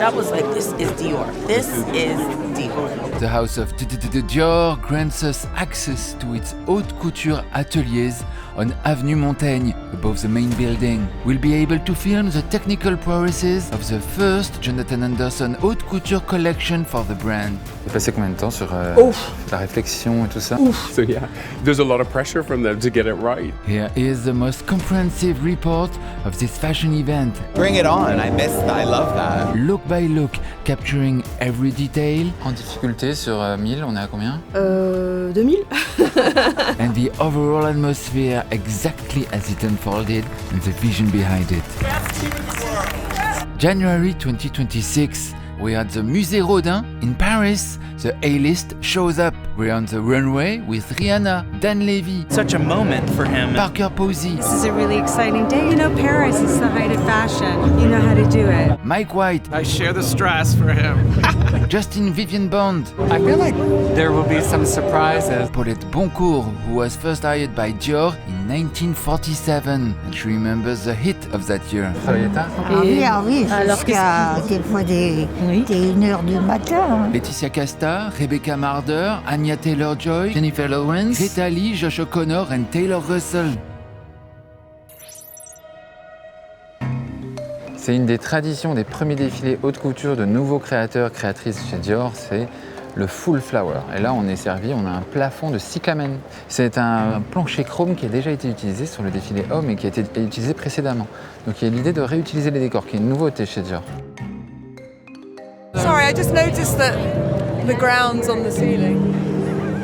That was like, this is Dior. This is Dior. The house of Dior grants us access to its haute couture ateliers on Avenue Montaigne, above the main building. We'll be able to film the technical progresses of the first Jonathan Anderson haute couture collection for the brand. T'as passé combien de temps sur la réflexion et tout ça? So yeah, there's a lot of pressure from them to get it right. Here is the most comprehensive report of this fashion event. Bring it on, I love that. Look by look, capturing every detail. En difficulté sur 1000, on est à combien? 2000. And the overall atmosphere exactly as it unfolded and the vision behind it. January 2026, we're at the Musée Rodin in Paris. The A-list shows up. We're on the runway with Rihanna, Dan Levy, Such a moment for him. Parker Posey, This is a really exciting day. You know, Paris is the height of fashion. You know how to do it. Mike White, I share the stress for him. Justin Vivian Bond, I feel like there will be some surprises. Paulette Boncourt, who was first hired by Dior in 1947, and she remembers the hit of that year. Oui, jusqu'à quelquefois des 1h du matin. Laetitia Casta, Rebecca Marder, Anya Taylor-Joy, Jennifer Lawrence, Rita Lee, Josh O'Connor and Taylor Russell. C'est une des traditions des premiers défilés haute couture de nouveaux créateurs, créatrices chez Dior, c'est le full flower. Et là, on est servi, on a un plafond de cyclamen. C'est un plancher chrome qui a déjà été utilisé sur le défilé homme et qui a été utilisé précédemment. Donc il y a l'idée de réutiliser les décors, qui est une nouveauté chez Dior. Sorry, I just noticed that the ground's on the ceiling.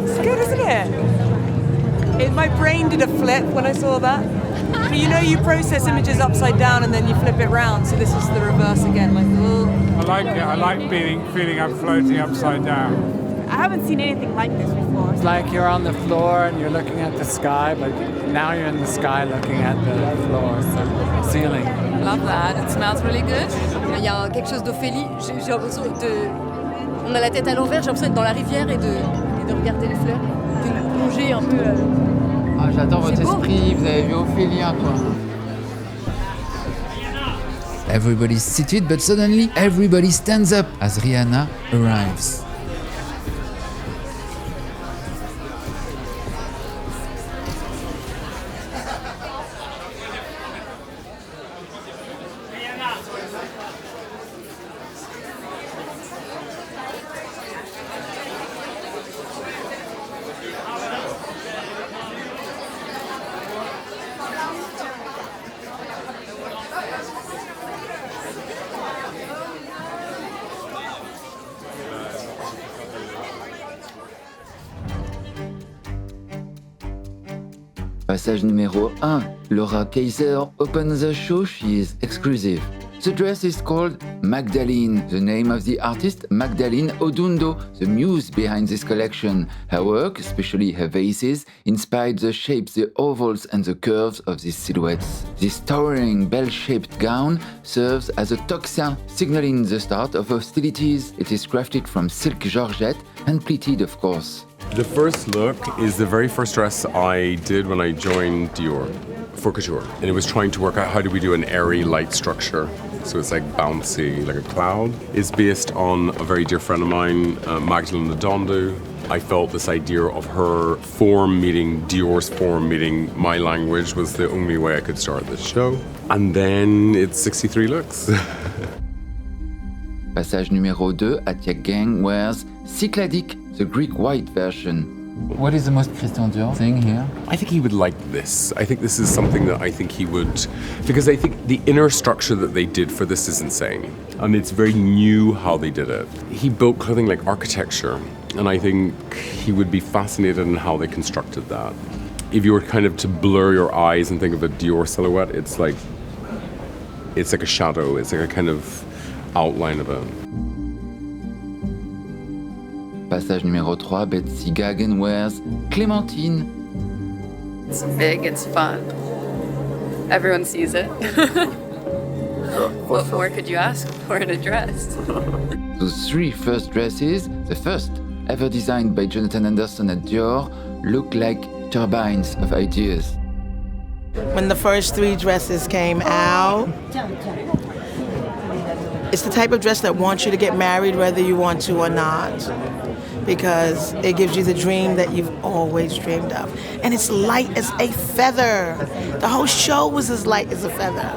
It's good, isn't it? My brain did a flip when I saw that. But you know, you process images upside down and then you flip it round, so this is the reverse again, like, ugh. I like it. I like feeling I'm floating upside down. I haven't seen anything like this before. It's like you're on the floor and you're looking at the sky, but now you're in the sky looking at the floor, so ceiling. Love that, it smells really good. Il y a quelque chose d'Ophélie, j'ai l'impression de... On a la tête à l'envers, j'ai l'impression d'être dans la rivière et de regarder les fleurs, d'une plongée un peu... Ah, j'adore votre esprit, vous avez vu Ophélia, quoi. Everybody's seated, but suddenly everybody stands up as Rihanna arrives. Passage numéro 1. Laura Kaiser opens the show. She is exclusive. The dress is called Magdalene, the name of the artist Magdalene Odundo, the muse behind this collection. Her work, especially her vases, inspired the shapes, the ovals and the curves of these silhouettes. This towering bell-shaped gown serves as a tocsin, signaling the start of hostilities. It is crafted from silk georgette and pleated, of course. The first look is the very first dress I did when I joined Dior for couture. And it was trying to work out how do we do an airy light structure. So it's like bouncy, like a cloud. It's based on a very dear friend of mine, Magdalene Odundo. I felt this idea of her form meeting Dior's form meeting my language was the only way I could start this show. And then it's 63 looks. Passage numéro 2, Atiek Gang wears Cycladic, the Greek white version. What is the most Christian Dior thing here? I think he would like this. I think this is something that I think he would, because I think the inner structure that they did for this is insane. And it's very new how they did it. He built clothing like architecture, and I think he would be fascinated in how they constructed that. If you were kind of to blur your eyes and think of a Dior silhouette, it's like a shadow, it's like a kind of outline of it. Passage numéro 3, Betsy Gagan wears Clémentine. It's big, it's fun. Everyone sees it. What more could you ask for in a dress? Those three first dresses, the first ever designed by Jonathan Anderson at Dior, look like turbines of ideas. When the first three dresses came out, It's the type of dress that wants you to get married whether you want to or not, because it gives you the dream that you've always dreamed of. And it's light as a feather. The whole show was as light as a feather.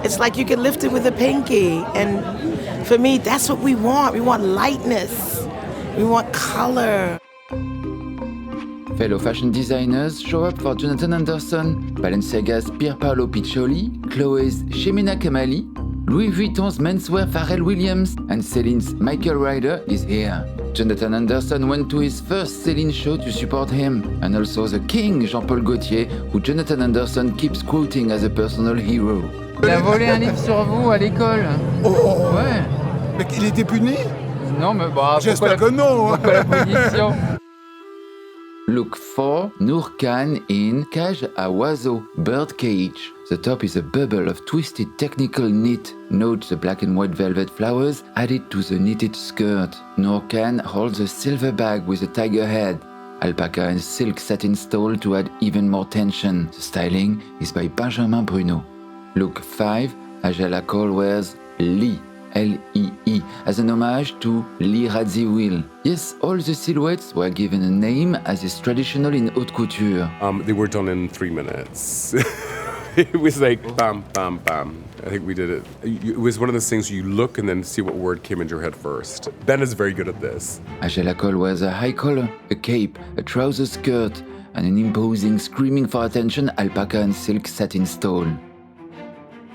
It's like you could lift it with a pinky. And for me, that's what we want. We want lightness. We want color. Fellow fashion designers show up for Jonathan Anderson, Balenciaga's Pierpaolo Piccioli, Chloé's Shemina Kamali, Louis Vuitton's menswear Pharrell Williams, and Celine's Michael Ryder is here. Jonathan Anderson went to his first Celine show to support him, and also the king Jean-Paul Gaultier, who Jonathan Anderson keeps quoting as a personal hero. Il a volé un livre sur vous à l'école. Oh. Ouais. Mais il était puni? Non, mais bah, j'espère que non. Pourquoi la punition? Look for Noor Khan in Cage à oiseaux, bird cage. The top is a bubble of twisted technical knit. Note the black and white velvet flowers added to the knitted skirt. Noor Khan holds a silver bag with a tiger head. Alpaca and silk satin stole to add even more tension. The styling is by Benjamin Bruno. Look 5, Angela Cole wears Lee. L-E-E, as an homage to Lee Radziwill. Yes, all the silhouettes were given a name as is traditional in haute couture. They were done in 3 minutes. It was like bam, bam, bam. I think we did it. It was one of those things you look and then see what word came into your head first. Ben is very good at this. Angela Cole wears a high collar, a cape, a trouser skirt, and an imposing, screaming for attention alpaca and silk satin stole.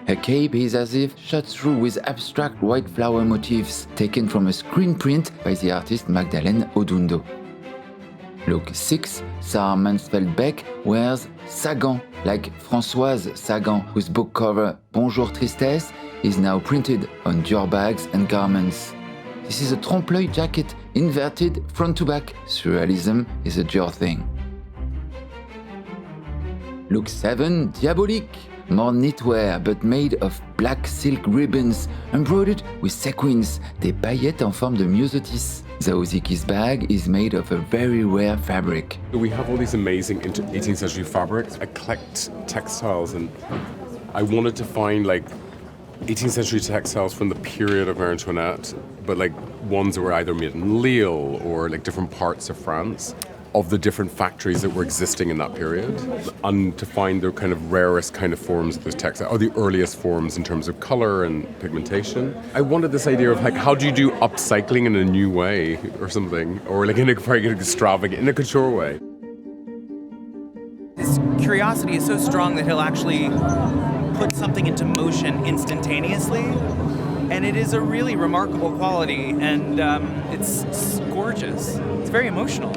Her cape is as if shot through with abstract white flower motifs taken from a screen print by the artist Magdalene Odundo. Look 6, Sarah Mansfeld-Beck wears Sagan, like Françoise Sagan, whose book cover Bonjour Tristesse is now printed on Dior bags and garments. This is a trompe-l'œil jacket, inverted front to back. Surrealism is a Dior thing. Look 7, Diabolique. More knitwear, but made of black silk ribbons, embroidered with sequins, des paillettes en forme de myosotis. Zaoziki's bag is made of a very rare fabric. We have all these amazing 18th century fabrics. I collect textiles, and I wanted to find like 18th century textiles from the period of Marie Antoinette, but like ones that were either made in Lille or like different parts of France, of the different factories that were existing in that period, and to find the kind of rarest kind of forms of this textile, or the earliest forms in terms of color and pigmentation. I wanted this idea of like, how do you do upcycling in a new way or something, or like in a very extravagant, in a couture way. His curiosity is so strong that he'll actually put something into motion instantaneously, and it is a really remarkable quality, and it's gorgeous. It's very emotional.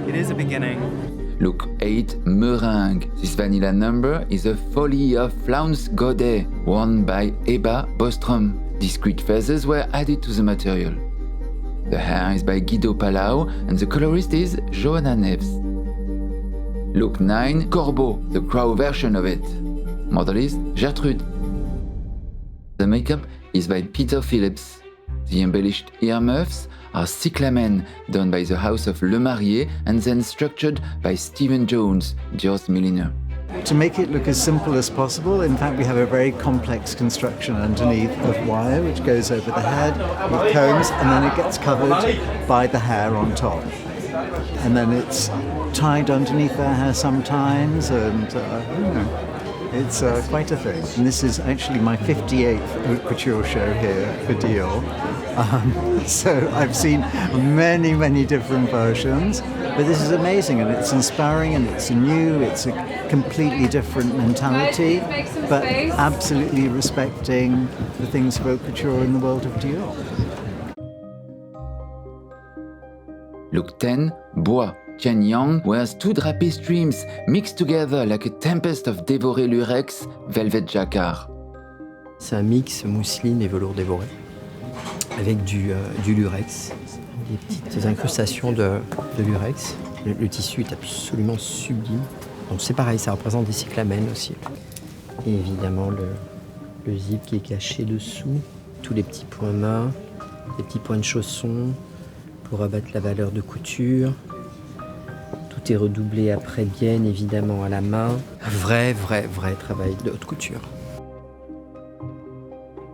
It is a beginning. Look 8, Meringue. This vanilla number is a Folie of Flounce Godet, worn by Ebba Bostrom. Discrete feathers were added to the material. The hair is by Guido Palau, and the colorist is Johanna Neves. Look 9, Corbeau, the crow version of it. Model is Gertrude. The makeup is by Peter Phillips. The embellished earmuffs are cyclamen, done by the House of Le Marié and then structured by Stephen Jones, Dior's milliner. To make it look as simple as possible, in fact, we have a very complex construction underneath of wire which goes over the head with combs, and then it gets covered by the hair on top. And then it's tied underneath their hair sometimes, and it's quite a thing. And this is actually my 58th haute couture show here for Dior. So I've seen many, many different versions, but this is amazing, and it's inspiring, and it's new, it's a completely different mentality, but absolutely respecting the things of haute couture in the world of Dior. Look 10, Bois. Chen Yang wears 2 drapé streams mixed together like a tempest of dévoré lurex, velvet jacquard. C'est un mix mousseline et velours dévoré, avec du lurex, des petites incrustations de lurex. Le tissu est absolument sublime. Donc c'est pareil, ça représente des cyclamènes aussi. Et évidemment le zip qui est caché dessous, tous les petits points mains, les petits points de chaussons pour abattre la valeur de couture. Tout est redoublé après bien évidemment à la main. Un vrai travail de haute couture.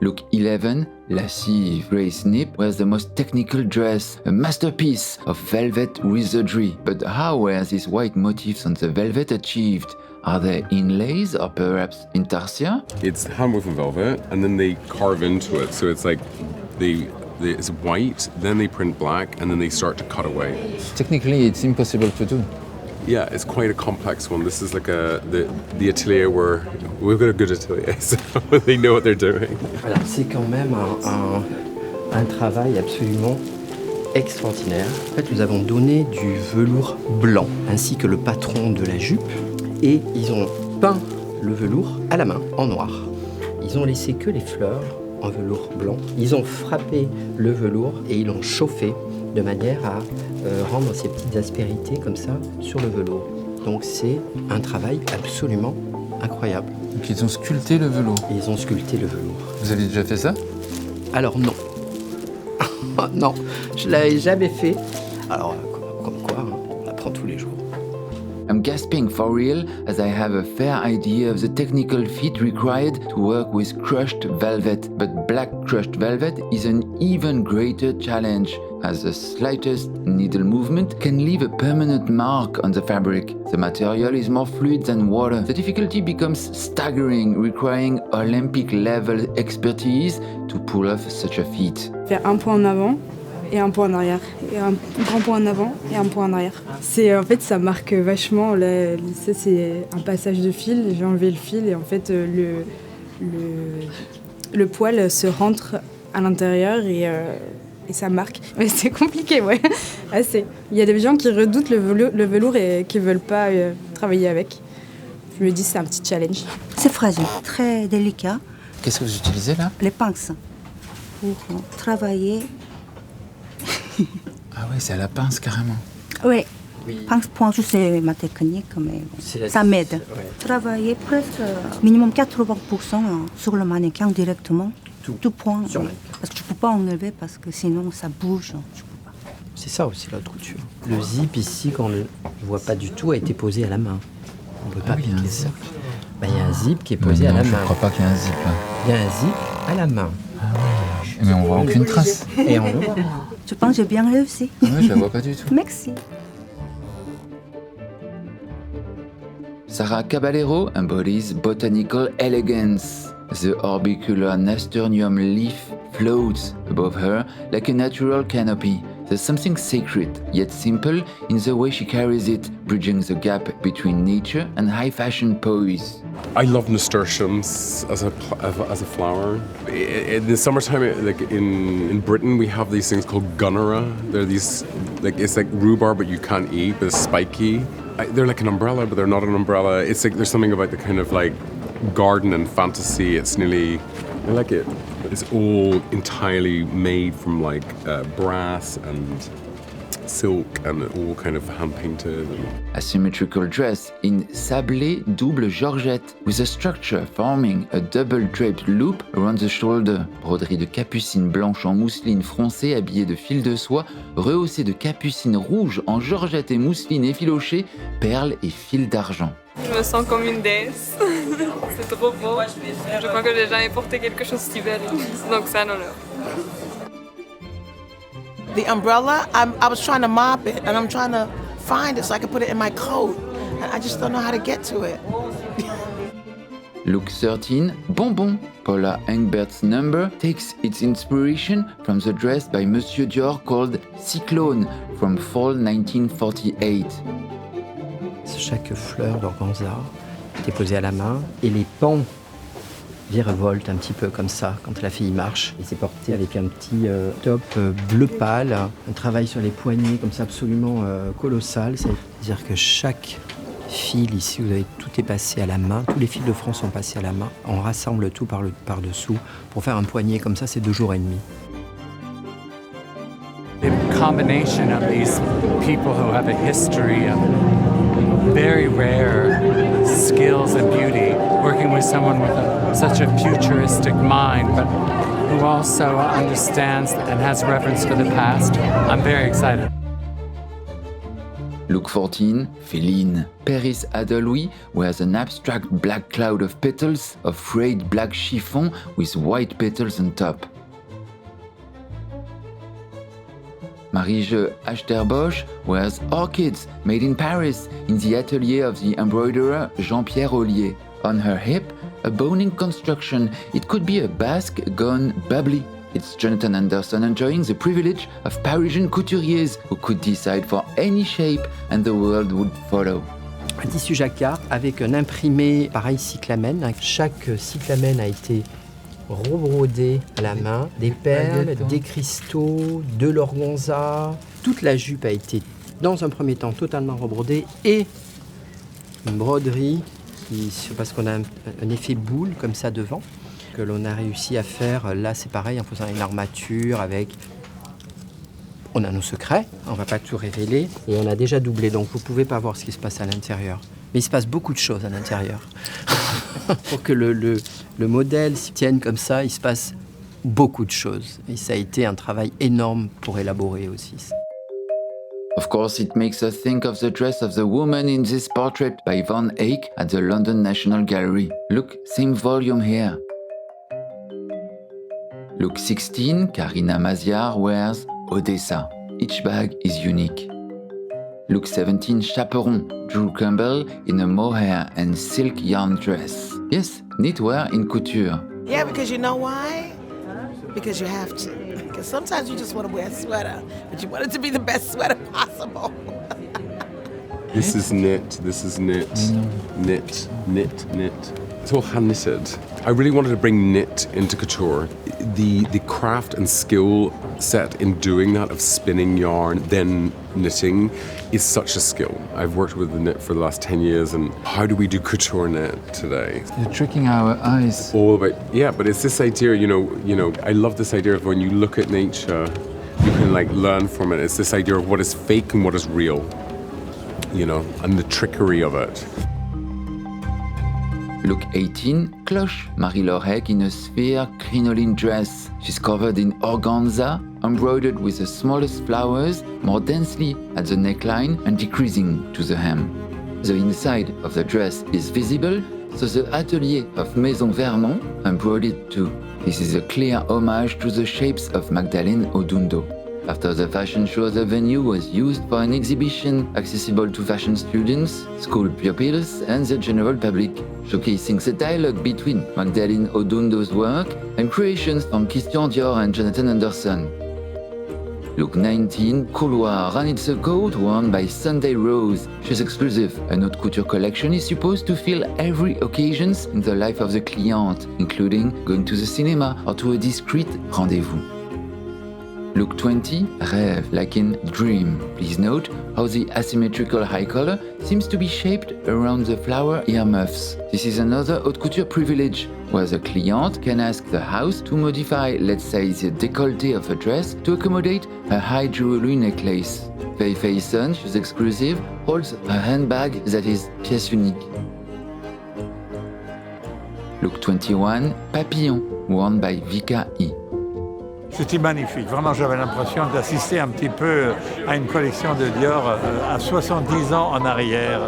Look 11, Lassie Grace Nip wears the most technical dress, a masterpiece of velvet wizardry. But how were these white motifs on the velvet achieved? Are they inlays or perhaps intarsia? It's hand-woven velvet, and then they carve into it. So it's like it's white, then they print black, and then they start to cut away. Technically, it's impossible to do. Yeah, it's quite a complex one. This is like the atelier where we've got a good atelier, so they know what they're doing. Alors, c'est quand même un travail absolument extraordinaire. En fait, nous avons donné du velours blanc, ainsi que le patron de la jupe, et ils ont peint le velours à la main, en noir. Ils ont laissé que les fleurs en velours blanc. Ils ont frappé le velours et ils l'ont chauffé de manière à rendre ces petites aspérités comme ça sur le velours. Donc c'est un travail absolument incroyable. Donc ils ont sculpté le velours. Ils ont sculpté le velours. Vous avez déjà fait ça? Alors non. Non, je l'avais jamais fait. Alors comme quoi, on apprend tous les jours. I'm gasping for real as I have a fair idea of the technical feat required to work with crushed velvet, but black crushed velvet is an even greater challenge, as the slightest needle movement can leave a permanent mark on the fabric. The material is more fluid than water. The difficulty becomes staggering, requiring Olympic-level expertise to pull off such a feat. Faire un point en avant et un point en arrière, et un grand point en avant et un point en arrière. En fait, ça marque vachement. Ça, c'est un passage de fil. J'ai enlevé le fil et en fait, le poil se rentre à l'intérieur et ça marque. Mais c'est compliqué, ouais. Assez. Il y a des gens qui redoutent le velours et qui veulent pas travailler avec. Je me dis c'est un petit challenge. C'est fragile, très délicat. Qu'est-ce que vous utilisez là? Les pinces pour travailler. Ah ouais, c'est à la pince carrément. Oui. Pince point, je sais ma technique, mais ça m'aide. Ouais. Travailler presque minimum 80% sur le mannequin directement. Tout point. Sur parce que je ne peux pas enlever parce que sinon ça bouge. C'est ça aussi la haute couture. Le zip ici, quand on ne le voit pas du tout, a été posé à la main. On ne peut pas piquer ça. Il y a un zip qui est posé à la main. Je ne crois pas qu'il y a un zip là. Il y a un zip à la main. Ah ouais. Mais on voit aucune trace. Et on le voit. Je pense que j'ai bien réussi. Ouais, je la vois pas du tout. Merci. Sarah Caballero embodies botanical elegance. The orbicular nasturtium leaf floats above her like a natural canopy. There's something sacred, yet simple, in the way she carries it, bridging the gap between nature and high-fashion poise. I love nasturtiums as a flower. In the summertime, like in Britain, we have these things called gunnera. They're these, it's like rhubarb, but you can't eat, but it's spiky. They're like an umbrella, but they're not an umbrella. It's like there's something about the kind of like garden and fantasy. It's nearly, I like it. It's all entirely made from like brass and silk and all kind of hand-painted. A symmetrical dress in sablé double georgette with a structure forming a double-draped loop around the shoulder. Broderie de capucine blanche en mousseline froncée habillée de fil de soie, rehaussée de capucine rouge en georgette et mousseline effilochée, perles et fils d'argent. Je me sens comme une déesse. C'est trop beau. Je crois que j'ai jamais porté quelque chose si belle. Donc c'est un honneur. The umbrella, I was trying to mop it, and I'm trying to find it so I can put it in my coat. And I just don't know how to get to it. Look 13, Bonbon. Paula Engbert's number takes its inspiration from the dress by Monsieur Dior called Cyclone from fall 1948. Chaque fleur d'organza est posée à la main et les pans virevoltent un petit peu comme ça quand la fille marche. Et c'est porté avec un petit top bleu pâle. On travaille sur les poignets comme ça absolument colossal. C'est-à-dire que chaque fil ici, vous avez tout est passé à la main. Tous les fils de front sont passés à la main. On rassemble tout par-dessous. Pour faire un poignet comme ça, c'est 2 jours et demi. The combination of these people who have a history of very rare skills and beauty, working with someone with such a futuristic mind, but who also understands and has reverence for the past. I'm very excited. Look 14, Féline. Paris Adelouis wears an abstract black cloud of petals of frayed black chiffon with white petals on top. Marie-Jo Achterbosch wears orchids made in Paris in the atelier of the embroiderer Jean-Pierre Ollier. On her hip, a boning construction. It could be a basque gone bubbly. It's Jonathan Anderson enjoying the privilege of Parisian couturiers who could decide for any shape and the world would follow. Un tissu jacquard avec un imprimé pareil cyclamen. Chaque cyclamen a été rebrodé à la main, des perles, des cristaux, de l'organza. Toute la jupe a été, dans un premier temps, totalement rebrodée et une broderie, parce qu'on a un effet boule comme ça devant, que l'on a réussi à faire. Là, c'est pareil, en faisant une armature avec... On a nos secrets, on ne va pas tout révéler, et on a déjà doublé, donc vous ne pouvez pas voir ce qui se passe à l'intérieur. Mais il se passe beaucoup de choses à l'intérieur. Pour que le modèle s'y tienne comme ça, il se passe beaucoup de choses. Et ça a été un travail énorme pour élaborer aussi. Of course, it makes us think of the dress of the woman in this portrait by Van Eyck at the London National Gallery. Look, same volume here. Look 16, Karina Maziar wears Odessa. Each bag is unique. Look 17, Chaperon, Drew Campbell in a mohair and silk yarn dress. Yes, knitwear in couture. Yeah, because you know why? Because you have to. Because sometimes you just want to wear a sweater, but you want it to be the best sweater possible. This is knit, this is knit, knit, knit, knit. It's all hand knitted. I really wanted to bring knit into couture. The craft and skill set in doing that, of spinning yarn, then knitting, is such a skill. I've worked with the knit for the last 10 years, and how do we do couture knit today? You're tricking our eyes. All about, yeah, but it's this idea, you know, I love this idea of when you look at nature, you can like learn from it. It's this idea of what is fake and what is real, you know, and the trickery of it. Look 18, Cloche, Marie-Laure Heck in a sphere crinoline dress. She's covered in organza, embroidered with the smallest flowers, more densely at the neckline and decreasing to the hem. The inside of the dress is visible, so the atelier of Maison Vernon embroidered too. This is a clear homage to the shapes of Magdalene Odundo. After the fashion show, the venue was used for an exhibition accessible to fashion students, school pupils, and the general public, showcasing the dialogue between Magdalene Odundo's work and creations from Christian Dior and Jonathan Anderson. Look 19, Couloir, and it's a coat worn by Sunday Rose. She's exclusive. An haute couture collection is supposed to fill every occasion in the life of the client, including going to the cinema or to a discreet rendezvous. Look 20, Rêve, like in Dream. Please note how the asymmetrical high collar seems to be shaped around the flower earmuffs. This is another haute couture privilege, where the client can ask the house to modify, let's say, the décolleté of a dress to accommodate a high jewelry necklace. Fei Fei Sun, she's exclusive, holds a handbag that is pièce unique. Look 21, Papillon, worn by Vika E. C'était magnifique. Vraiment, j'avais l'impression d'assister un petit peu à une collection de Dior à 70 ans en arrière.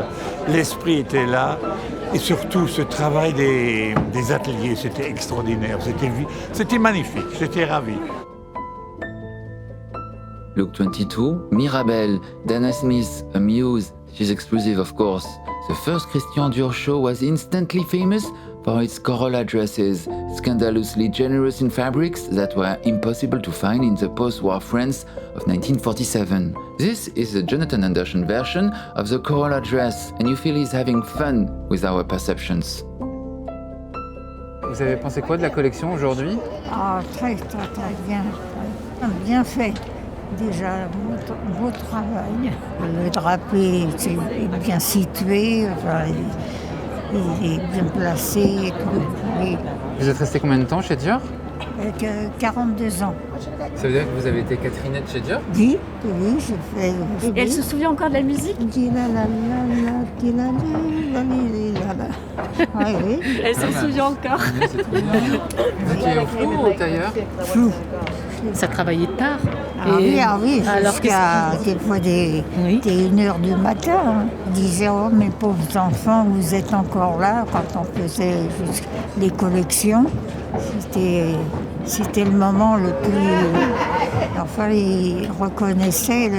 L'esprit était là. Et surtout, ce travail des ateliers, c'était extraordinaire. C'était magnifique. J'étais ravi. Look 22, Mirabelle, Dana Smith, a muse. She's exclusive, of course. The first Christian Dior show was instantly famous for its Corolla dresses, scandalously generous in fabrics that were impossible to find in the post-war France of 1947. This is the Jonathan Anderson version of the Corolla dress, and you feel he's having fun with our perceptions. Vous avez pensé quoi de la collection aujourd'hui? Ah, très bien. Bien fait. Déjà, beau travail. Le drapé est bien situé. Enfin, il est bien placé. Vous êtes resté combien de temps chez Dior? 42 ans. Ça veut dire que vous avez été Catherinette chez Dior? Oui, j'ai fait. Et elle se souvient encore de la musique? Oui. Elle se souvient encore. C'est trop bien. Vous étiez au flou ou au tailleur? Flou. Ça travaillait tard. Ah oui, alors jusqu'à des fois des 1h du matin. Hein. On disait, oh mes pauvres enfants, vous êtes encore là quand on faisait les collections. C'était le moment le plus... Enfin, ils reconnaissaient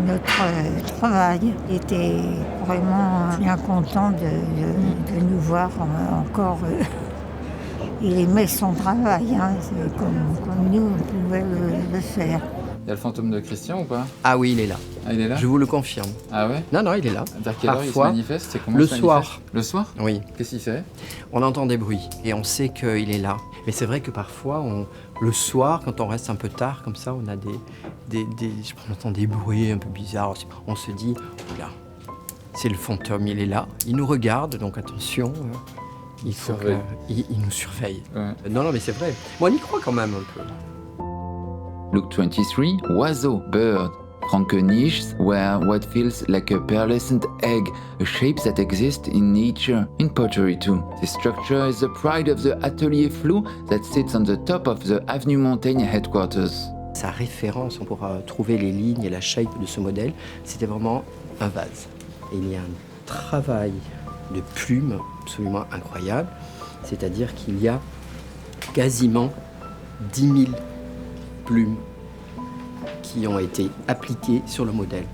notre travail. Ils étaient vraiment bien contents de nous voir encore. Il aimait son travail, hein. C'est comme nous, on pouvait le faire. Il y a le fantôme de Christian ou pas? Ah oui, il est là. Ah, il est là? Je vous le confirme. Ah ouais? Non, non, il est là. Vers quelle heure il se manifeste? C'est comment le il se soir. manifeste? Le soir? Oui. Qu'est-ce qu'il fait? On entend des bruits et on sait qu'il est là. Mais c'est vrai que parfois, le soir, quand on reste un peu tard comme ça, on a on entend des bruits un peu bizarres. On se dit, oula, c'est le fantôme, il est là. Il nous regarde, donc attention. Il nous surveille. Ouais. Non, mais c'est vrai. Moi, on y croit quand même un peu. Look 23, oiseau, bird. Frankenniches were what feels like a pearlescent egg, a shape that exists in nature, in pottery too. This structure is the pride of the Atelier Flou that sits on the top of the Avenue Montaigne headquarters. Sa référence pour trouver les lignes et la shape de ce modèle, c'était vraiment un vase. Et il y a un travail de plumes absolument incroyable, c'est-à-dire qu'il y a quasiment 10 000 plumes qui ont été appliquées sur le modèle.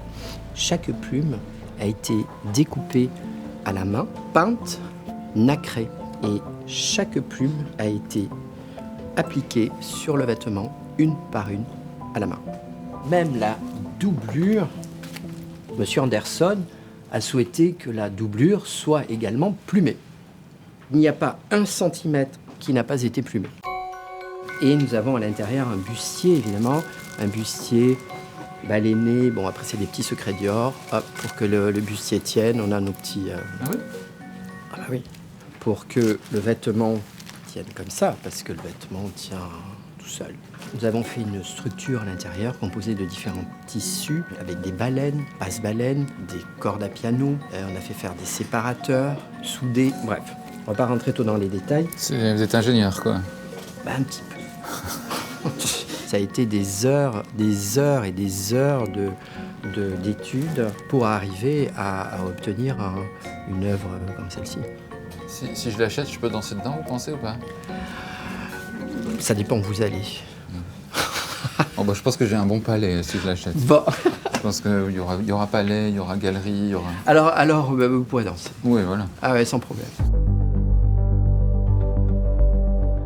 Chaque plume a été découpée à la main, peinte, nacrée, et chaque plume a été appliquée sur le vêtement, une par une, à la main. Même la doublure, M. Anderson a souhaité que la doublure soit également plumée. Il n'y a pas 1 centimètre qui n'a pas été plumé. Et nous avons à l'intérieur un bustier, évidemment, un bustier baleiné. Bon, après, c'est des petits secrets Dior. Hop, pour que le bustier tienne, on a nos petits... Ah oui? Ah bah oui. Pour que le vêtement tienne comme ça, parce que le vêtement tient tout seul. Nous avons fait une structure à l'intérieur composée de différents tissus, avec des baleines, passe-baleines, des cordes à piano. On a fait faire des séparateurs, soudés, bref. On va pas rentrer trop dans les détails. Vous êtes ingénieur, quoi? Bah, un petit peu. Ça a été des heures et des heures d'études pour arriver à obtenir une œuvre comme celle-ci. Si je l'achète, je peux danser dedans, vous pensez ou pas? Ça dépend où vous allez. Oh bah, je pense que j'ai un bon palais si je l'achète. Bon. Je pense qu'il y aura palais, il y aura galerie, il y aura... Alors vous pourrez danser. Oui, voilà. Ah ouais, sans problème.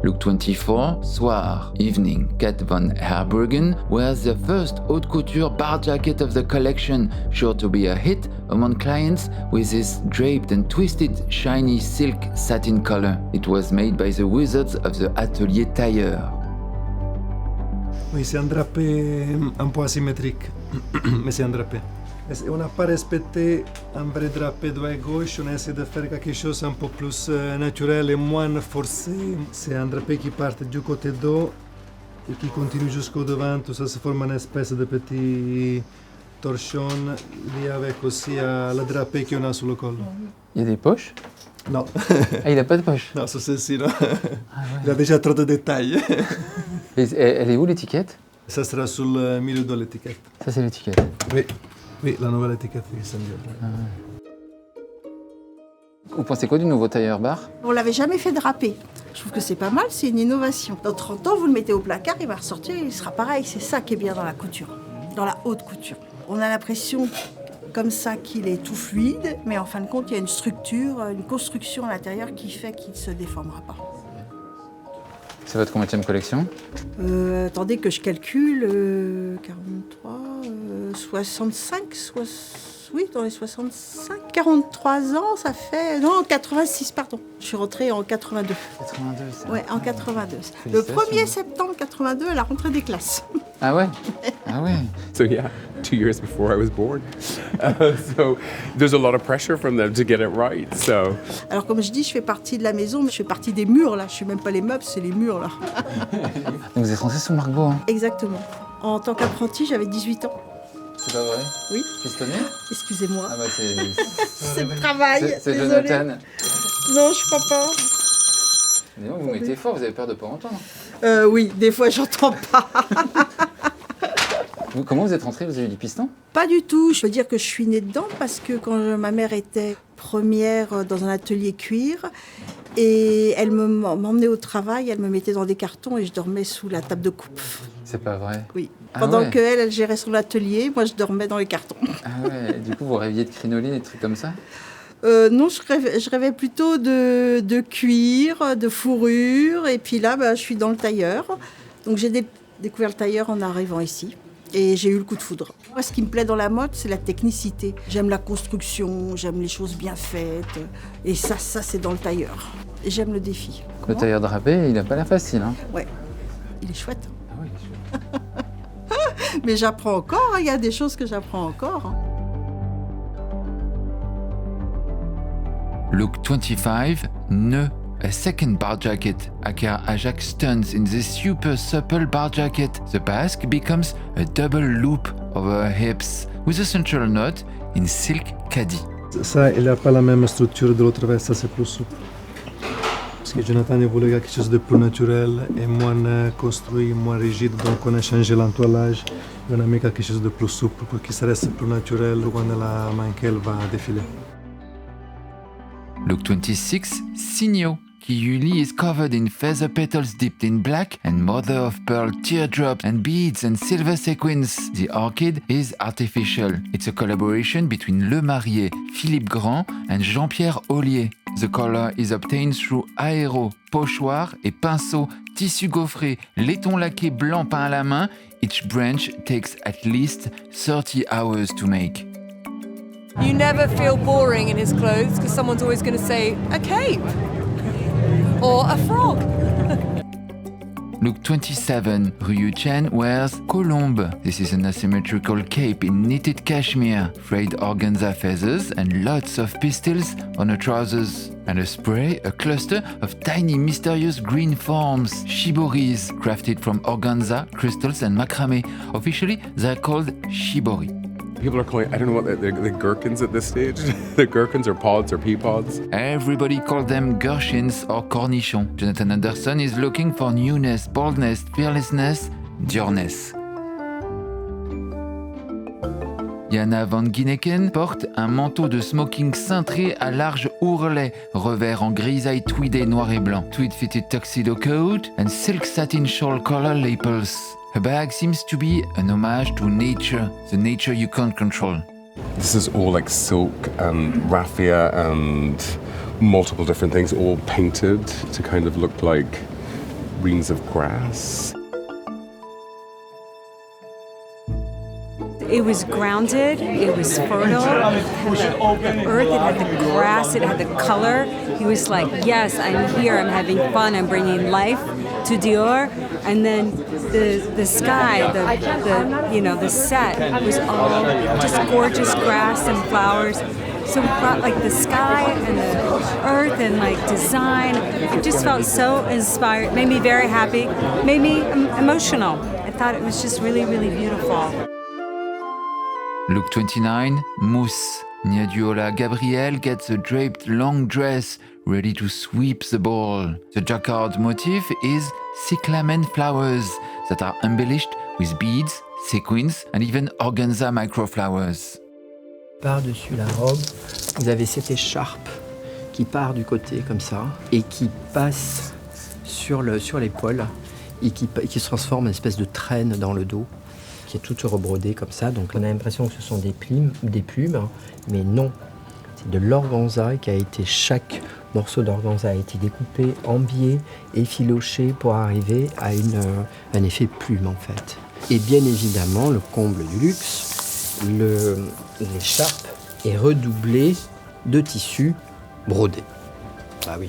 Look 24, soir, evening. Kat von Herbergen wears the first haute couture bar jacket of the collection, sure to be a hit among clients with this draped and twisted shiny silk satin color. It was made by the wizards of the Atelier Tailleur. Oui, c'est un drapé un peu asymétrique, mais c'est un drapé. On n'a pas respecté un vrai drapé droit et gauche, on a essayé de faire quelque chose un peu plus naturel et moins forcé. C'est un drapé qui part du côté dos et qui continue jusqu'au devant, tout ça se forme une espèce de petit torchon lié avec aussi le drapé qu'on a sur le col. Il y a des poches? Non. Ah, il n'a pas de poche? Non, c'est celle-ci, non. Ah, ouais. Il a déjà trop de détails. Et elle est où l'étiquette? Ça sera sur le milieu de l'étiquette. Ça, c'est l'étiquette? Oui. Oui, la nouvelle étiquette qui s'en vient. Ah ouais. Vous pensez quoi du nouveau tailleur bar? On l'avait jamais fait draper. Je trouve que c'est pas mal, c'est une innovation. Dans 30 ans, vous le mettez au placard, il va ressortir, il sera pareil. C'est ça qui est bien dans la couture, dans la haute couture. On a l'impression, comme ça, qu'il est tout fluide, mais en fin de compte, il y a une structure, une construction à l'intérieur qui fait qu'il ne se déformera pas. C'est votre combienième collection? Attendez que je calcule. 43, 65, oui, dans les 65. 43 ans, ça fait... Non, 86, pardon. Je suis rentrée en 82. 82, ça. Ouais, en 82. Le 1er septembre 82, à la rentrée des classes. Ah ouais? Ah ouais. So yeah, 2 years before I was born. So there's a lot of pressure from them to get it right. So. Alors comme je dis, je fais partie de la maison, mais je fais partie des murs là. Je suis même pas les meubles, c'est les murs là. Donc vous êtes rentrée sous Margot, hein? Exactement. En tant qu'apprenti, j'avais 18 ans. C'est pas vrai? Oui. Pistonnier? Excusez-moi. Ah bah c'est... C'est le travail. C'est désolée. Jonathan. Non, je crois pas. Mais non, vous mettez fort, vous avez peur de pas entendre. Oui, des fois j'entends pas. Comment vous êtes rentrée? Vous avez eu du piston? Pas du tout. Je peux dire que je suis née dedans parce que quand ma mère était première dans un atelier cuir, et elle m'emmenait au travail, elle me mettait dans des cartons et je dormais sous la table de coupe. C'est pas vrai? Oui. Ah Pendant ouais. qu'elle gérait son atelier, moi je dormais dans les cartons. Ah ouais, du coup vous rêviez de crinoline et des trucs comme ça? Non, je rêvais plutôt de cuir, de fourrure, et puis là, je suis dans le tailleur. Donc j'ai découvert le tailleur en arrivant ici, et j'ai eu le coup de foudre. Moi, ce qui me plaît dans la mode, c'est la technicité. J'aime la construction, j'aime les choses bien faites, et ça c'est dans le tailleur. Et j'aime le défi. Le tailleur drapé, il a pas l'air facile, hein? Ouais, il est chouette. Ah oui, il est chouette. Mais j'apprends encore, il y a des choses que j'apprends encore. Look 25, Ne, a second bar jacket. Aka Ajax stunts in this super supple bar jacket. The basque becomes a double loop over her hips, with a central knot in silk khadi. Ça, il n'a pas la même structure de l'autre veste, ça c'est plus souple. Parce que Jonathan il voulait quelque chose de plus naturel et moins construit, moins rigide, donc on a changé l'entoilage. On a mis quelque chose de plus souple pour que ça reste plus naturel quand la manquelle va défiler. Look 26, Signo. Kiyuli is covered in feather petals dipped in black and mother of pearl teardrops and beads and silver sequins. The orchid is artificial. It's a collaboration between Le Marié, Philippe Grand and Jean-Pierre Ollier. The color is obtained through aéro, pochoir et pinceau, tissu gaufré, laiton laqué blanc peint à la main. Each branch takes at least 30 hours to make. You never feel boring in his clothes because someone's always going to say, a cape or a frog. Look 27, Ryu Chen wears Colombe. This is an asymmetrical cape in knitted cashmere, frayed organza feathers and lots of pistils on her trousers. And a spray, a cluster of tiny mysterious green forms, shiboris, crafted from organza, crystals and macrame. Officially, they're called shibori. People are calling, I don't know what, the gherkins at this stage? The gherkins or pods or pea pods? Everybody calls them Gherkins or cornichons. Jonathan Anderson is looking for newness, boldness, fearlessness, dureness. Jana van Ginneken porte un manteau de smoking cintré à large ourlet, revers en grisaille tweedé noir et blanc, tweed-fitted tuxedo coat and silk satin shawl collar lapels. Her bag seems to be an homage to nature, the nature you can't control. This is all like silk and raffia and multiple different things all painted to kind of look like reams of grass. It was grounded, it was fertile, it had the earth, it had the grass, it had the color. He was like, yes, I'm here, I'm having fun, I'm bringing life to Dior. And then the sky, the set was all just gorgeous grass and flowers. So we brought like the sky and the earth and like design. It just felt so inspired, made me very happy, made me emotional. I thought it was just really, really beautiful. Look 29, Mousse. Niaduola Gabrielle gets a draped long dress ready to sweep the ball. The jacquard motif is cyclamen flowers that are embellished with beads, sequins and even organza microflowers. Par-dessus la robe, vous avez cette écharpe qui part du côté comme ça et qui passe sur l'épaule et qui se transforme en espèce de traîne dans le dos, qui est toute rebrodée comme ça. Donc on a l'impression que ce sont des plumes, mais non. C'est de l'organza qui a été, chaque morceau d'organza a été découpé en biais, effiloché pour arriver à un effet plume en fait. Et bien évidemment, le comble du luxe, l'écharpe est redoublée de tissu brodé. Ah oui.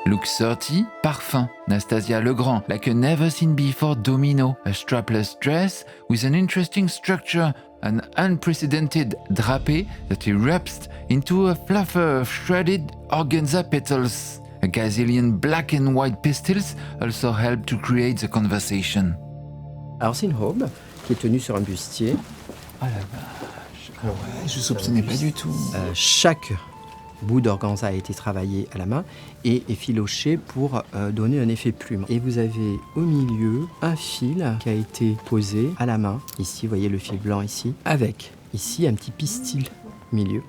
Look 30, Parfum. Nastasia Legrand, like a never seen before domino, a strapless dress with an interesting structure, an unprecedented drapé that erupts into a fluffer of shredded organza petals. A gazillion black and white pistils also help to create the conversation. Alors c'est une robe qui est tenue sur un bustier. Ah la vache. Ah ouais, je soupçonnais pas du tout. Chaque bout d'organza a été travaillé à la main et effiloché pour donner un effet plume. Et vous avez au milieu un fil qui a été posé à la main. Ici, vous voyez le fil blanc ici, avec ici un petit pistil au milieu.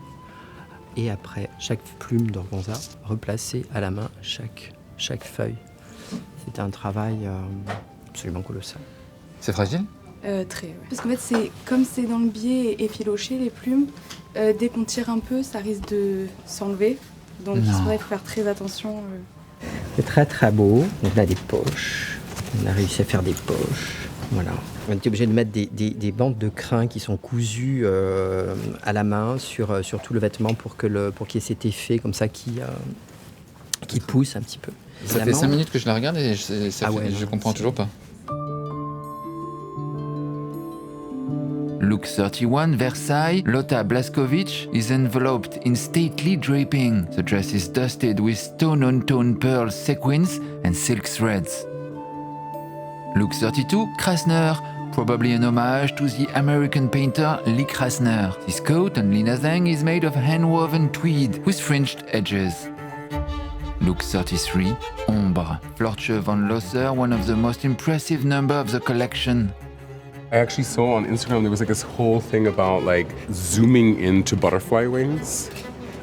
Et après, chaque plume d'organza replacée à la main, chaque feuille. C'était un travail absolument colossal. C'est fragile ? Très, ouais. Parce qu'en fait, c'est dans le biais effiloché, les plumes. Dès qu'on tire un peu, ça risque de s'enlever. Donc il faut faire très attention. C'est très très beau. On a des poches. On a réussi à faire des poches. Voilà. On était obligé de mettre des bandes de crin qui sont cousues à la main sur tout le vêtement pour qu'il y ait cet effet comme ça qui pousse un petit peu. Ça fait 5 minutes que je la regarde et je comprends toujours pas. Look 31, Versailles, Lotta Blaskowicz is enveloped in stately draping. The dress is dusted with tone-on-tone pearl sequins and silk threads. Look 32, Krasner, probably an homage to the American painter Lee Krasner. This coat on Lina Zhang is made of hand-woven tweed with fringed edges. Look 33, Ombre, Florche von Losser, one of the most impressive number of the collection. I actually saw on Instagram there was like this whole thing about like zooming into butterfly wings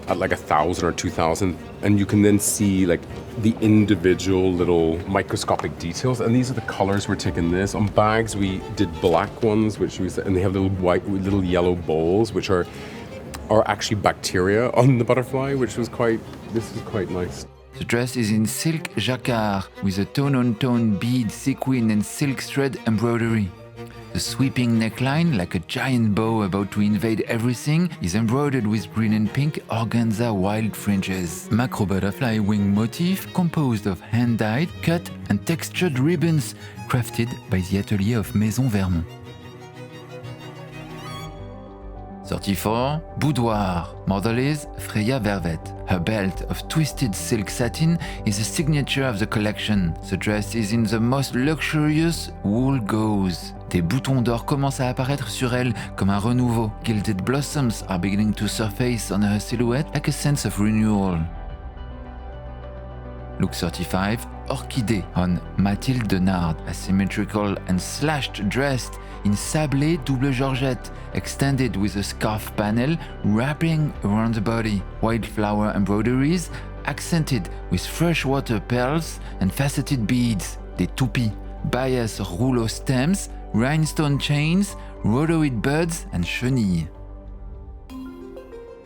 at like 1,000 or 2,000, and you can then see like the individual little microscopic details. And these are the colors we're taking this. On bags we did black ones, and they have little white, little yellow balls, which are actually bacteria on the butterfly, this is quite nice. The dress is in silk jacquard with a tone-on-tone bead, sequin and silk thread embroidery. The sweeping neckline, like a giant bow about to invade everything, is embroidered with green and pink organza wild fringes. Macro butterfly wing motif composed of hand-dyed, cut and textured ribbons crafted by the atelier of Maison Vermont. 34. Boudoir. Model is Freya Vervet. Her belt of twisted silk satin is a signature of the collection. The dress is in the most luxurious wool gauze. Des boutons d'or commencent à apparaître sur elle comme un renouveau. Gilded blossoms are beginning to surface on her silhouette like a sense of renewal. Look 35, Orchidée on Mathilde Denard, asymmetrical and slashed dressed in sablé double georgette, extended with a scarf panel wrapping around the body. Wildflower embroideries accented with freshwater pearls and faceted beads. Des toupies, bias rouleau stems, rhinestone chains, rhodoid buds and chenilles.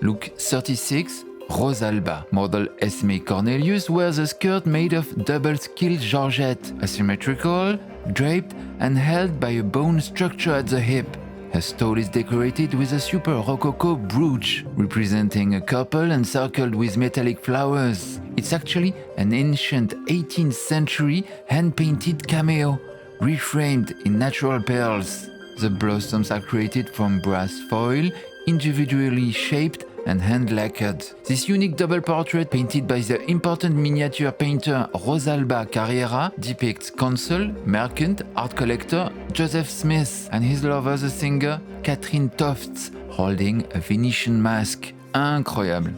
Look 36, Rosalba. Model Esme Cornelius wears a skirt made of double-skilled georgette, asymmetrical, draped and held by a bone structure at the hip. Her stole is decorated with a super rococo brooch, representing a couple encircled with metallic flowers. It's actually an ancient 18th century hand-painted cameo, reframed in natural pearls. The blossoms are created from brass foil, individually shaped and hand-lacquered. This unique double portrait, painted by the important miniature painter Rosalba Carriera, depicts consul, merchant, art collector Joseph Smith and his lover, the singer Catherine Tofts, holding a Venetian mask. Incroyable.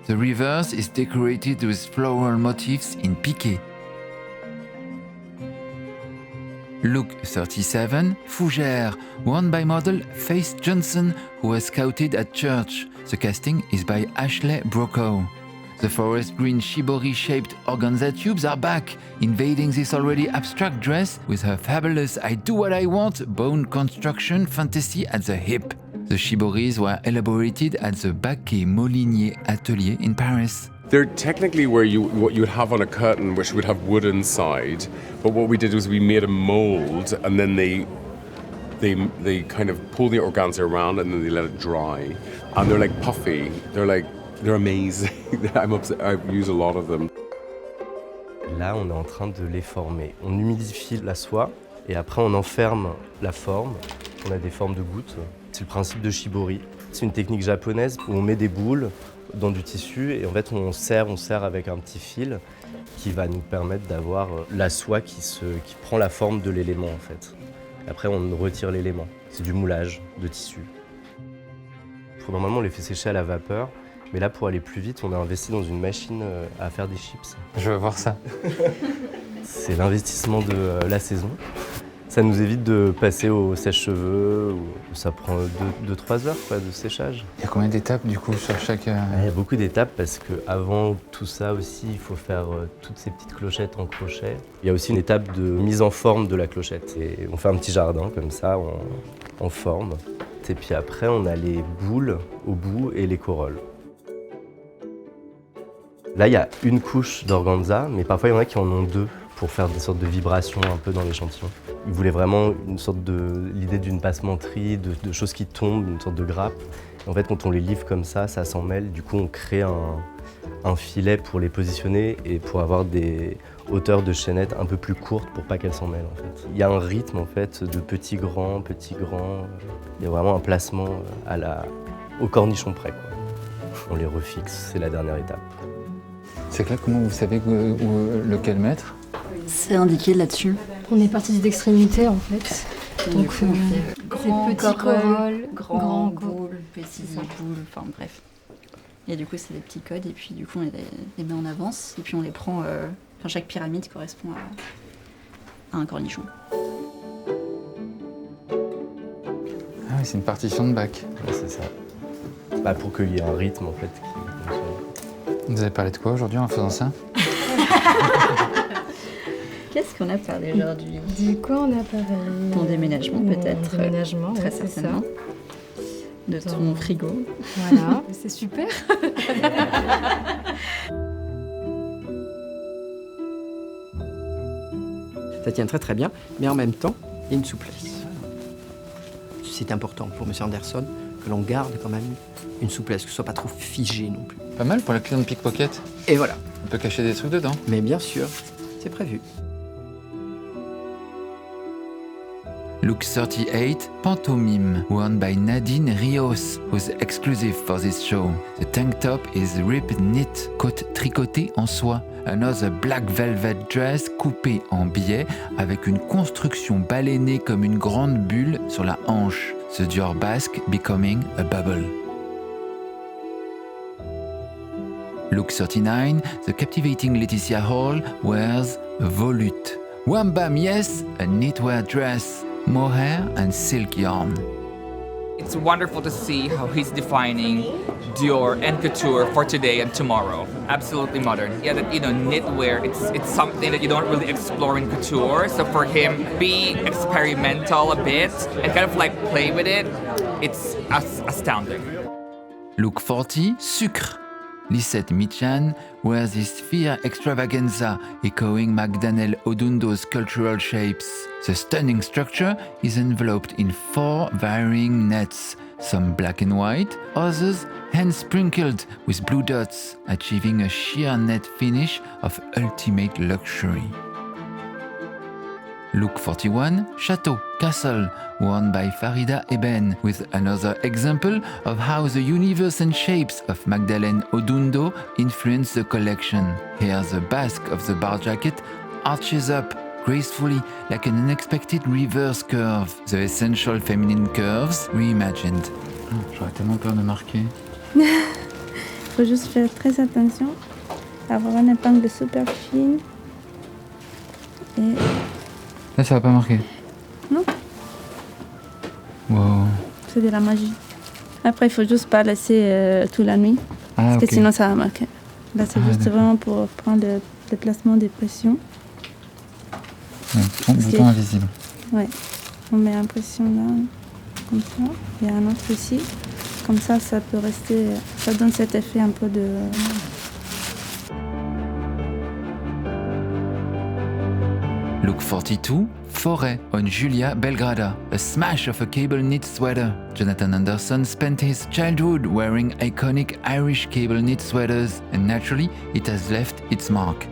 The reverse is decorated with floral motifs in piqué. Look 37, Fougère, worn by model Faith Johnson, who was scouted at church. The casting is by Ashley Brokaw. The forest green shibori-shaped organza tubes are back, invading this already abstract dress with her fabulous I do what I want bone construction fantasy at the hip. The shiboris were elaborated at the Baquet Molinier atelier in Paris. They're technically what you would have on a curtain, which would have wood inside. But what we did was we made a mold, and then they kind of pull the organza around, and then they let it dry. And they're like puffy. They're amazing. I use a lot of them. Là, on est en train de les former. On humidifie la soie et après on enferme la forme. On a des formes de gouttes. C'est le principe de shibori. C'est une technique japonaise où on met des boules dans du tissu et en fait on serre avec un petit fil qui va nous permettre d'avoir la soie qui prend la forme de l'élément en fait. Après on retire l'élément. C'est du moulage de tissu. Normalement on les fait sécher à la vapeur Mais là, pour aller plus vite, on a investi dans une machine à faire des chips. Je veux voir ça. C'est l'investissement de la saison. Ça nous évite de passer au sèche-cheveux, où ça prend 2-3 heures quoi, de séchage. Il y a combien d'étapes du coup sur chaque... Il y a beaucoup d'étapes parce qu'avant tout ça aussi, il faut faire toutes ces petites clochettes en crochet. Il y a aussi une étape de mise en forme de la clochette. Et on fait un petit jardin comme ça, en forme. Et puis après, on a les boules au bout et les corolles. Là, il y a une couche d'organza, mais parfois il y en a qui en ont 2 pour faire des sortes de vibrations un peu dans l'échantillon. Ils voulaient vraiment l'idée d'une passementerie, de choses qui tombent, une sorte de grappe. Et en fait, quand on les livre comme ça s'en mêle. Du coup, on crée un filet pour les positionner et pour avoir des hauteurs de chaînettes un peu plus courtes pour pas qu'elles s'en mêlent. En fait. Il y a un rythme en fait de petit grand, petit grand. Il y a vraiment un placement au cornichon près, quoi. On les refixe, c'est la dernière étape. C'est que là, comment vous savez lequel mettre? C'est indiqué là-dessus. On est parti d'extrémité en fait. Donc Grand petit corolle, grand boule, petit boule, enfin bref. Et du coup, c'est des petits codes et puis du coup, on les met en avance et puis on les prend... chaque pyramide correspond à un cornichon. Ah oui, c'est une partition de Bach. Ouais, c'est ça. Pour qu'il y ait un rythme en fait. Vous avez parlé de quoi aujourd'hui en faisant ça? Qu'est-ce qu'on a parlé aujourd'hui? De quoi on a parlé? Ton déménagement peut-être. Déménagement, très c'est certainement. Ça. De ton frigo. Voilà, c'est super. Ça tient très très bien, mais en même temps, il y a une souplesse. C'est important pour M. Anderson que l'on garde quand même une souplesse, que ce soit pas trop figé non plus. Pas mal pour la clé de pickpocket. Et voilà. On peut cacher des trucs dedans. Mais bien sûr, c'est prévu. Look 38 Pantomime, worn by Nadine Rios, was exclusive for this show. The tank top is ribbed knit, côte tricotée en soie. Another black velvet dress coupée en biais avec une construction balénée comme une grande bulle sur la hanche. The Dior basque becoming a bubble. Look 39, the captivating Laetitia Hall wears a volute. Wham bam yes, a knitwear dress. Mohair and silk yarn. It's wonderful to see how he's defining Dior and couture for today and tomorrow. Absolutely modern. Yeah, that knitwear, it's something that you don't really explore in couture. So for him, being experimental a bit and kind of like play with it, it's astounding. Look 40, sucre. Lisette Michan wears this sphere extravaganza, echoing Magdalene Odundo's cultural shapes. The stunning structure is enveloped in 4 varying nets, some black and white, others hand-sprinkled with blue dots, achieving a sheer net finish of ultimate luxury. Look 41, Chateau, Castle, worn by Farida Eben, with another example of how the universe and shapes of Magdalene Odundo influence the collection. Here the basque of the bar jacket arches up gracefully like an unexpected reverse curve, the essential feminine curves reimagined. J'aurais tellement peur de marquer. Faut juste faire très attention, avoir une épingle super fine et... Là, ça va pas marquer. Non. Wow. C'est de la magie. Après, il faut juste pas laisser toute la nuit, parce que sinon ça va marquer. Là, c'est juste vraiment pour prendre le placement des pressions. Bouton invisible. Ouais. On met une pression là, comme ça. Il y a un autre ici. Comme ça peut rester... Ça donne cet effet un peu de... Look 42, Forêt on Julia Belgrada, a smash of a cable knit sweater. Jonathan Anderson spent his childhood wearing iconic Irish cable knit sweaters, and naturally it has left its mark.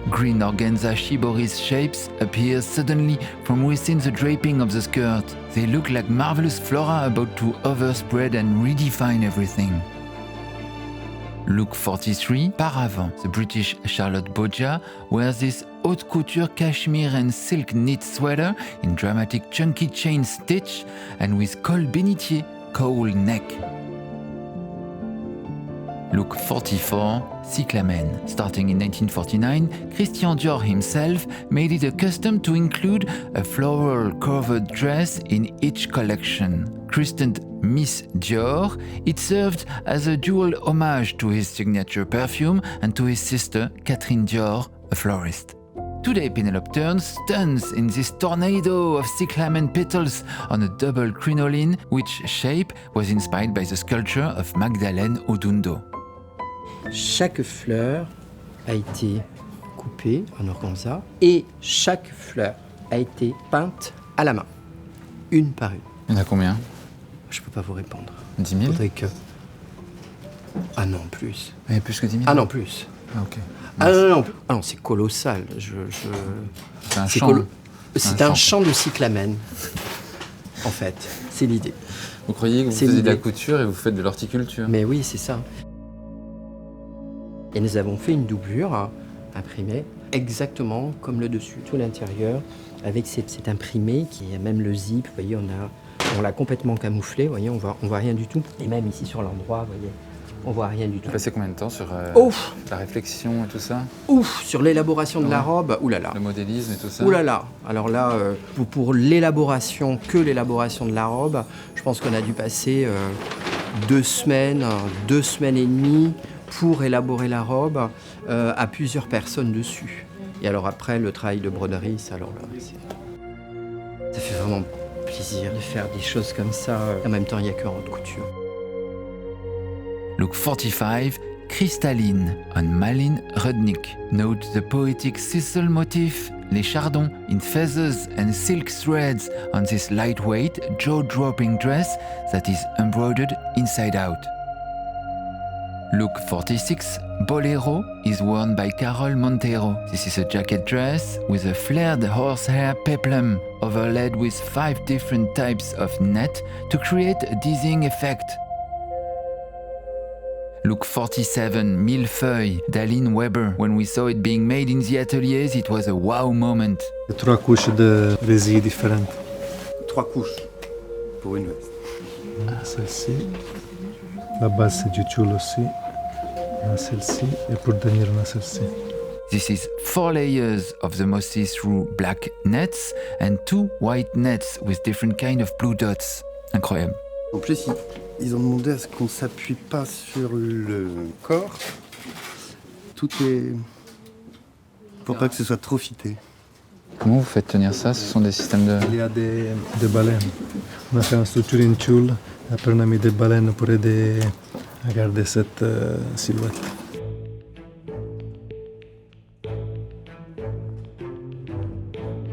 Green organza shibori's shapes appear suddenly from within the draping of the skirt. They look like marvelous flora about to overspread and redefine everything. Look 43, Paravent, the British Charlotte Boggia, wears this haute couture cashmere and silk knit sweater in dramatic chunky chain stitch and with col bénitier, cowl neck. Look 44, cyclamen. Starting in 1949, Christian Dior himself made it a custom to include a floral covered dress in each collection. Christened Miss Dior, it served as a dual homage to his signature perfume and to his sister Catherine Dior, a florist. Today, Penelope turns stuns in this tornado of cyclamen petals on a double crinoline, which shape was inspired by the sculpture of Magdalene Odundo. Chaque fleur a été coupée en organza et chaque fleur a été peinte à la main, une par une. Il y en a combien? Je peux pas vous répondre. 10 000? Faudrait que... Ah non, plus. Il y a plus que 10 000? Ah non, plus. Ah ok. Ah non, c'est colossal. C'est un champ. C'est un champ de cyclamen, en fait. C'est l'idée. Vous croyez que vous faisiez de la couture et vous faites de l'horticulture? Mais oui, c'est ça. Et nous avons fait une doublure imprimée exactement comme le dessus, tout l'intérieur, avec cet imprimé qui a même le zip. Vous voyez, on l'a complètement camouflé. Vous voyez, on voit rien du tout. Et même ici sur l'endroit, vous voyez, on voit rien du tout. Vous passez combien de temps sur la réflexion et tout ça? Sur l'élaboration de la robe, oulala. Le modélisme et tout ça? Oulala. Alors là, pour l'élaboration, que l'élaboration de la robe, je pense qu'on a dû passer 2 semaines et demie pour élaborer la robe à plusieurs personnes dessus. Et alors après, le travail de broderie, ça fait vraiment plaisir de faire des choses comme ça. En même temps, il n'y a que en haute couture. Look 45, Cristalline on Malin Rudnick. Note the poetic sisal motif, les chardons in feathers and silk threads on this lightweight, jaw-dropping dress that is embroidered inside out. Look 46, Bolero is worn by Carol Montero. This is a jacket dress with a flared horsehair peplum overlaid with 5 different types of net to create a dizzying effect. Look 47, Millefeuille, d'Aline Weber. When we saw it being made in the ateliers, it was a wow moment. 3 couches de résille différentes. 3 couches pour une veste. Celle-ci. La base c'est du tulle aussi. On a celle-ci. Et pour dernier on a celle-ci. This is 4 layers of the most see-through black nets and 2 white nets with different kind of blue dots. Incroyable. En plus, ils ont demandé à ce qu'on s'appuie pas sur le corps. Tout est... pour pas que ce soit trop fité. Comment vous faites tenir ça? Ce sont des systèmes de... Il y a des baleines. On a fait une structure in tulle. Après on a mis des baleines pour aider à garder cette silhouette.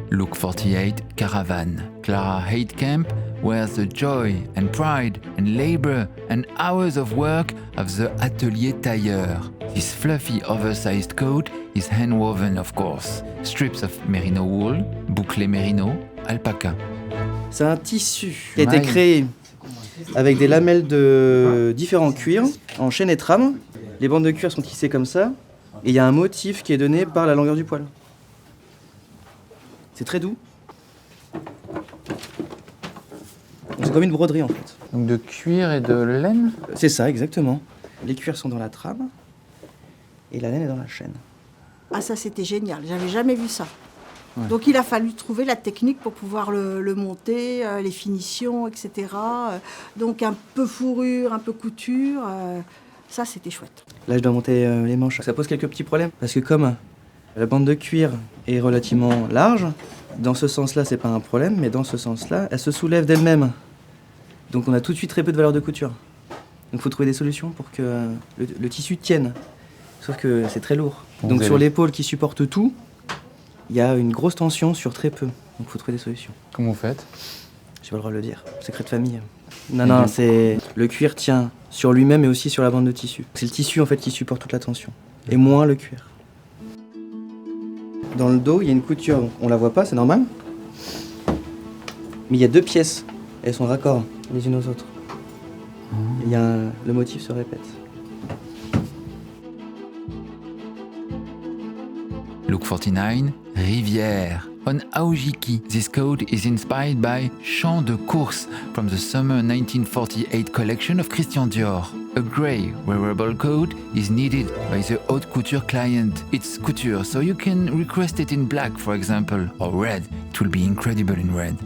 Look 48, Caravan. Clara Heidkamp wears the joy and pride and labor and hours of work of the atelier tailleur. This fluffy, oversized coat is hand-woven, of course. Strips of merino wool, bouclé merino, alpaca. C'est un tissu qui a été créé avec des lamelles de différents cuirs en chaîne et trame. Les bandes de cuir sont tissées comme ça et il y a un motif qui est donné par la longueur du poil. C'est très doux. C'est comme une broderie en fait. Donc de cuir et de laine? C'est ça, exactement. Les cuirs sont dans la trame et la laine est dans la chaîne. Ah ça c'était génial, j'avais jamais vu ça. Ouais. Donc il a fallu trouver la technique pour pouvoir le monter, les finitions, etc. Donc un peu fourrure, un peu couture, ça c'était chouette. Là je dois monter les manches. Ça pose quelques petits problèmes parce que comme la bande de cuir est relativement large, dans ce sens-là c'est pas un problème, mais dans ce sens-là elle se soulève d'elle-même. Donc on a tout de suite très peu de valeur de couture. Donc il faut trouver des solutions pour que le tissu tienne. Sauf que c'est très lourd. Donc sur l'épaule qui supporte tout, il y a une grosse tension sur très peu. Donc il faut trouver des solutions. Comment vous faites? J'ai pas le droit de le dire. Secret de famille. Non, c'est... Le cuir tient sur lui-même et aussi sur la bande de tissu. C'est le tissu en fait qui supporte toute la tension. Et moins le cuir. Dans le dos, il y a une couture. On la voit pas, c'est normal. Mais il y a 2 pièces. Elles sont raccords les unes aux autres. Il y a le motif se répète. Look 49, Rivière. on Aojiki. This coat is inspired by Champ de Course from the summer 1948 collection of Christian Dior. A grey wearable coat is needed by the haute couture client. It's couture, so you can request it in black, for example, or red. It will be incredible in red.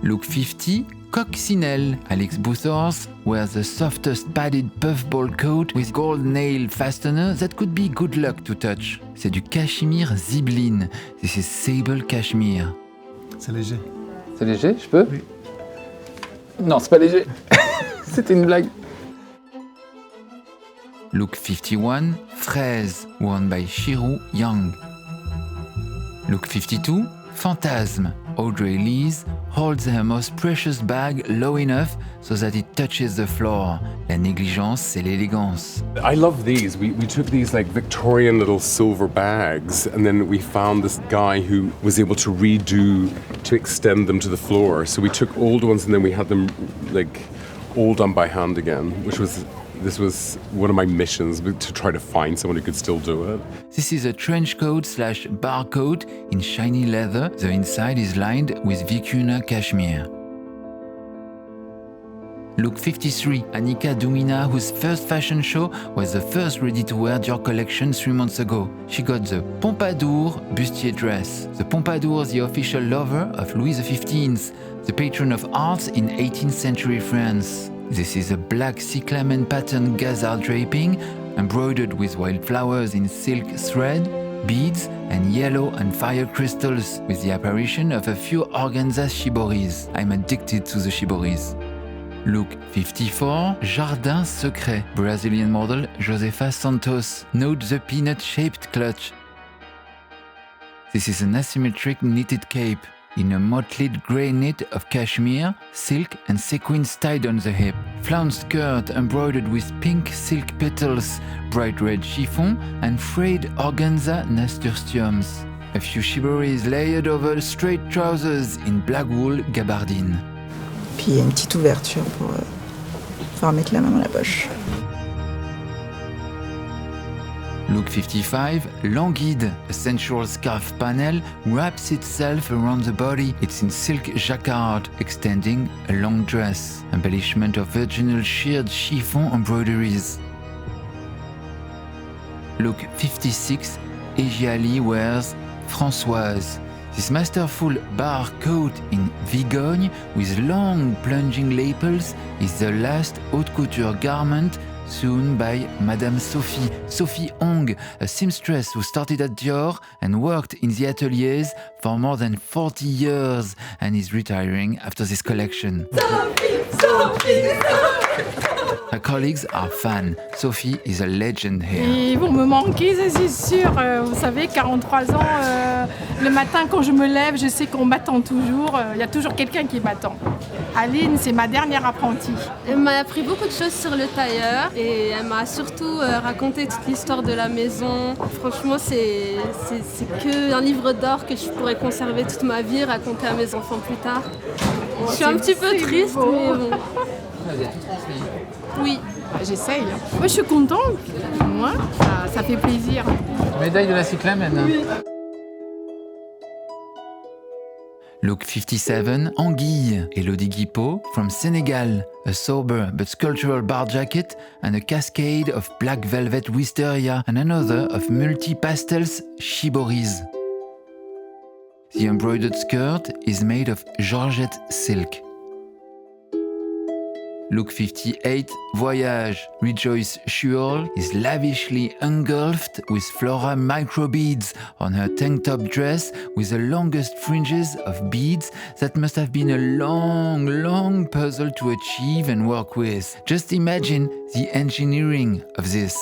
Look 50, Coccinelle. Alex Bouthors wears the softest padded puffball coat with gold nail fastener that could be good luck to touch. C'est du cachemire Zibeline. This is sable cashmere. C'est léger. C'est léger, je peux? Oui. Non, c'est pas léger. C'était une blague. Look 51, Fraise, worn by Shiru Yang. Look 52, Phantasme. Audrey Lees holds her most precious bag low enough so that it touches the floor. La négligence, c'est l'élégance. I love these. We took these like Victorian little silver bags, and then we found this guy who was able to extend them to the floor. So we took old ones and then we had them like all done by hand again, This was one of my missions, to try to find someone who could still do it. This is a trench coat / bar coat in shiny leather. The inside is lined with vicuna cashmere. Look 53, Annika Dumina, whose first fashion show was the first ready-to-wear Dior collection 3 months ago. She got the Pompadour bustier dress. The Pompadour is the official lover of Louis XV, the patron of arts in 18th century France. This is a black cyclamen pattern gazelle draping, embroidered with wildflowers in silk thread, beads, and yellow and fire crystals, with the apparition of a few organza shiboris. I'm addicted to the shiboris. Look 54, Jardin Secret, Brazilian model Josefa Santos. Note the peanut-shaped clutch. This is an asymmetric knitted cape in a mottled grey knit of cashmere, silk and sequins tied on the hip. Flounced skirt embroidered with pink silk petals, bright red chiffon and frayed organza nasturtiums. A few shiboris layered over straight trousers in black wool gabardine. Puis il y a une petite ouverture pour pouvoir mettre la main dans la poche. Look 55, Languide, a sensual scarf panel wraps itself around the body. It's in silk jacquard, extending a long dress. Embellishment of virginal sheared chiffon embroideries. Look 56, Egiali wears Françoise. This masterful bar coat in Vigogne with long plunging lapels is the last haute couture garment sewn by Madame Sophie Hong, a seamstress who started at Dior and worked in the ateliers for more than 40 years and is retiring after this collection. Sophie! Her colleagues are fans. Sophie is a legend here. Ils vont me manquer, ça c'est sûr. Vous savez, 43 ans, le matin quand je me lève, je sais qu'on m'attend toujours. Il y a toujours quelqu'un qui m'attend. Aline, c'est ma dernière apprentie. Elle m'a appris beaucoup de choses sur le tailleur et elle m'a surtout raconté toute l'histoire de la maison. Franchement, c'est qu'un livre d'or que je pourrais conserver toute ma vie et raconter à mes enfants plus tard. Je suis un petit peu triste, mais bon. Oui. J'essaye. Moi, je suis contente. Moi, ça fait plaisir. Médaille de la cyclamen. Oui. Look 57, Anguille, Elodie Guipo from Senegal. A sober but sculptural bar jacket and a cascade of black velvet wisteria and another of multi-pastels shiboris. The embroidered skirt is made of Georgette silk. Look 58, Voyage. Rejoice Schuol is lavishly engulfed with flora microbeads on her tank top dress with the longest fringes of beads that must have been a long, long puzzle to achieve and work with. Just imagine the engineering of this.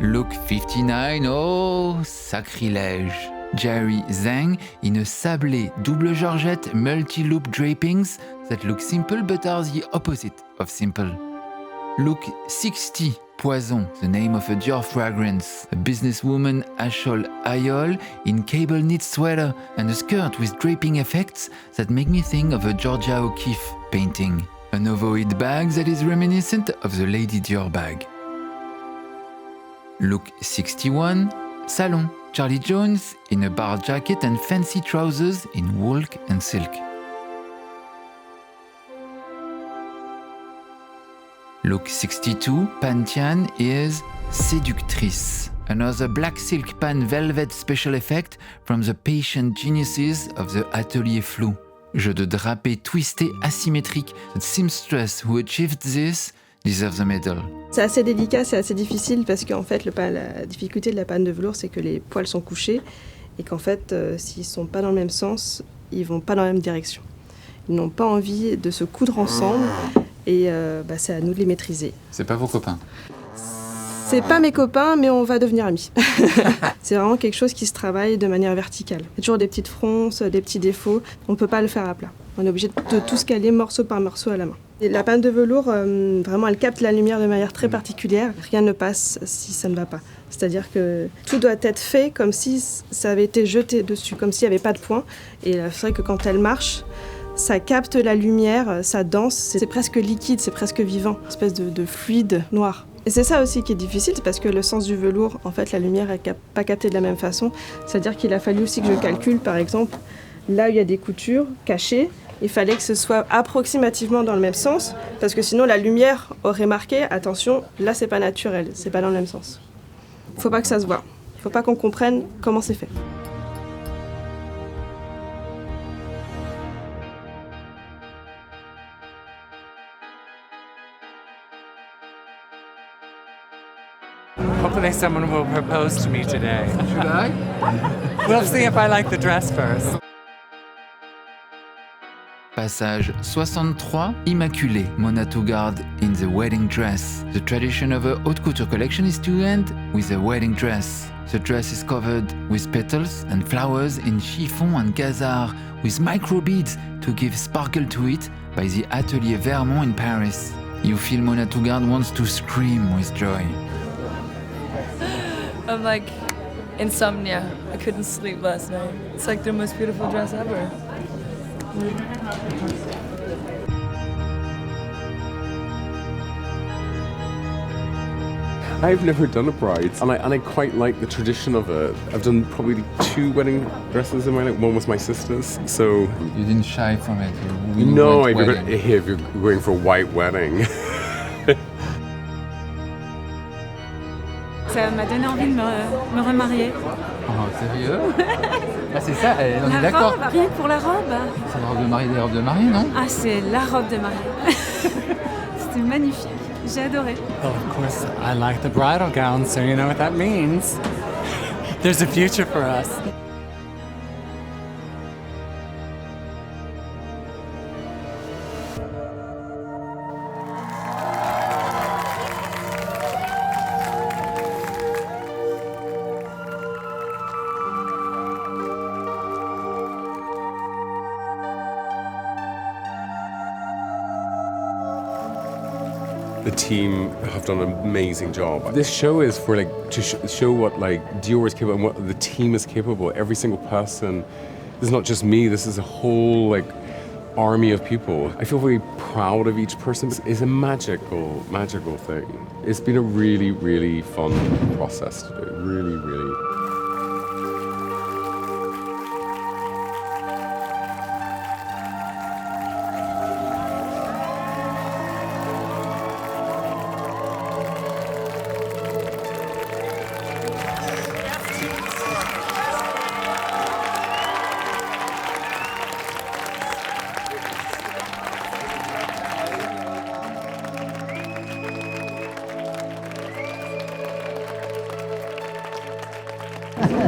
Look 59, oh, sacrilège. Jerry Zhang in a sablé double georgette multi-loop drapings that look simple but are the opposite of simple. Look 60, Poison, the name of a Dior fragrance. A businesswoman Ashol Ayol in cable knit sweater and a skirt with draping effects that make me think of a Georgia O'Keeffe painting. An ovoid bag that is reminiscent of the Lady Dior bag. Look 61, Salon. Charlie Jones in a bar jacket and fancy trousers in wool and silk. Look 62, Pan Tian is Séductrice. Another black silk pan velvet special effect from the patient geniuses of the Atelier Flou. Jeu de drapé twisté asymétrique. The seamstress who achieved this deserves the medal. C'est assez délicat, c'est assez difficile parce qu'en fait, la difficulté de la panne de velours, c'est que les poils sont couchés et qu'en fait, s'ils ne sont pas dans le même sens, ils ne vont pas dans la même direction. Ils n'ont pas envie de se coudre ensemble et c'est à nous de les maîtriser. C'est pas vos copains? C'est pas mes copains, mais on va devenir amis. C'est vraiment quelque chose qui se travaille de manière verticale. Il y a toujours des petites fronces, des petits défauts. On ne peut pas le faire à plat. On est obligé de tout scaler morceau par morceau à la main. Et la panne de velours, vraiment, elle capte la lumière de manière très particulière. Rien ne passe si ça ne va pas. C'est-à-dire que tout doit être fait comme si ça avait été jeté dessus, comme s'il n'y avait pas de point. Et c'est vrai que quand elle marche, ça capte la lumière, ça danse. C'est presque liquide, c'est presque vivant. Une espèce de fluide noir. Et c'est ça aussi qui est difficile, c'est parce que le sens du velours, en fait, la lumière n'est pas captée de la même façon. C'est-à-dire qu'il a fallu aussi que je calcule, par exemple, là où il y a des coutures cachées, il fallait que ce soit approximativement dans le même sens, parce que sinon la lumière aurait marqué, attention, là c'est pas naturel, c'est pas dans le même sens. Faut pas que ça se voit, faut pas qu'on comprenne comment c'est fait. Hopefully someone will propose to me today. Should I? We'll see if I like the dress first. Passage 63, Immaculée, Mona Tugard in the wedding dress. The tradition of a haute couture collection is to end with a wedding dress. The dress is covered with petals and flowers in chiffon and gazard with micro beads to give sparkle to it by the Atelier Vermont in Paris. You feel Mona Tugard wants to scream with joy. I'm like insomnia. I couldn't sleep last night. It's like the most beautiful dress ever. I've never done a bride, and I quite like the tradition of it. I've done probably 2 wedding dresses in my life. One was my sister's, so... You didn't shy from it? No, if you're going for a white wedding. Ça m'a donné envie de me remarier. Oh, sérieux? Ah, c'est ça, on est d'accord. La robe, rien que pour la robe. C'est la robe de mariée, des robes de mariée, non? Ah, c'est la robe de mariée. C'était magnifique, j'ai adoré. Well, of course, I like the bridal gown, so you know what that means. There's a future for us. The team have done an amazing job. This show is for to show what Dior is capable and what the team is capable. Every single person. This is not just me. This is a whole army of people. I feel very proud of each person. It's a magical thing. It's been a really, really fun process to do. Really, really.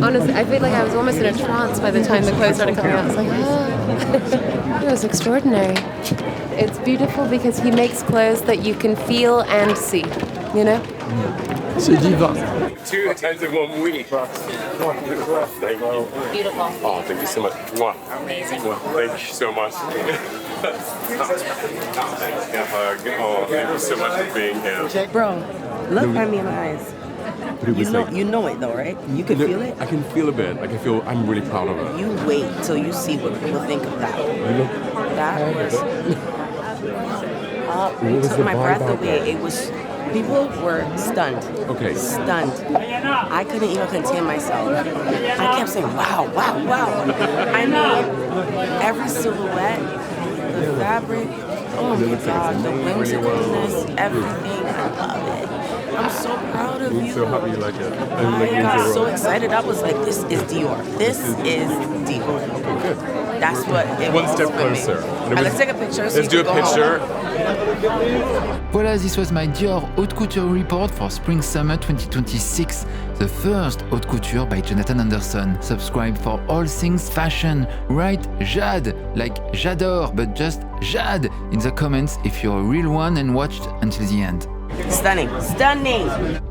Honestly, I feel like I was almost in a trance by the time the clothes started coming out. It's like, oh, it was extraordinary. It's beautiful because he makes clothes that you can feel and see, you know? C'est divin. 2 times in 1 week. Beautiful. Oh, thank you so much. Amazing. Thank you so much. Oh, thank you so much for being here. Bro, look at me in my eyes. You know it though, right? You can feel it? I can feel a bit. I'm really proud of it. You wait till you see what people think of that. That was... it took my breath away. It was People were stunned. Okay. Stunned. I couldn't even contain myself. I kept saying, wow, wow, wow. I mean, every silhouette, the fabric, oh my God, the whimsicalness, everything. I love it. I'm so proud of you. I'm so happy you like it. I got so excited. I was like, this is Dior. This is Dior. Good. That's what it was. One step closer. Let's take a picture. Let's do a picture. Voila, this was my Dior Haute Couture report for Spring-Summer 2026, the first Haute Couture by Jonathan Anderson. Subscribe for all things fashion. Write Jade, like j'adore, but just Jade in the comments if you're a real one and watched until the end. Stunning. Stunning.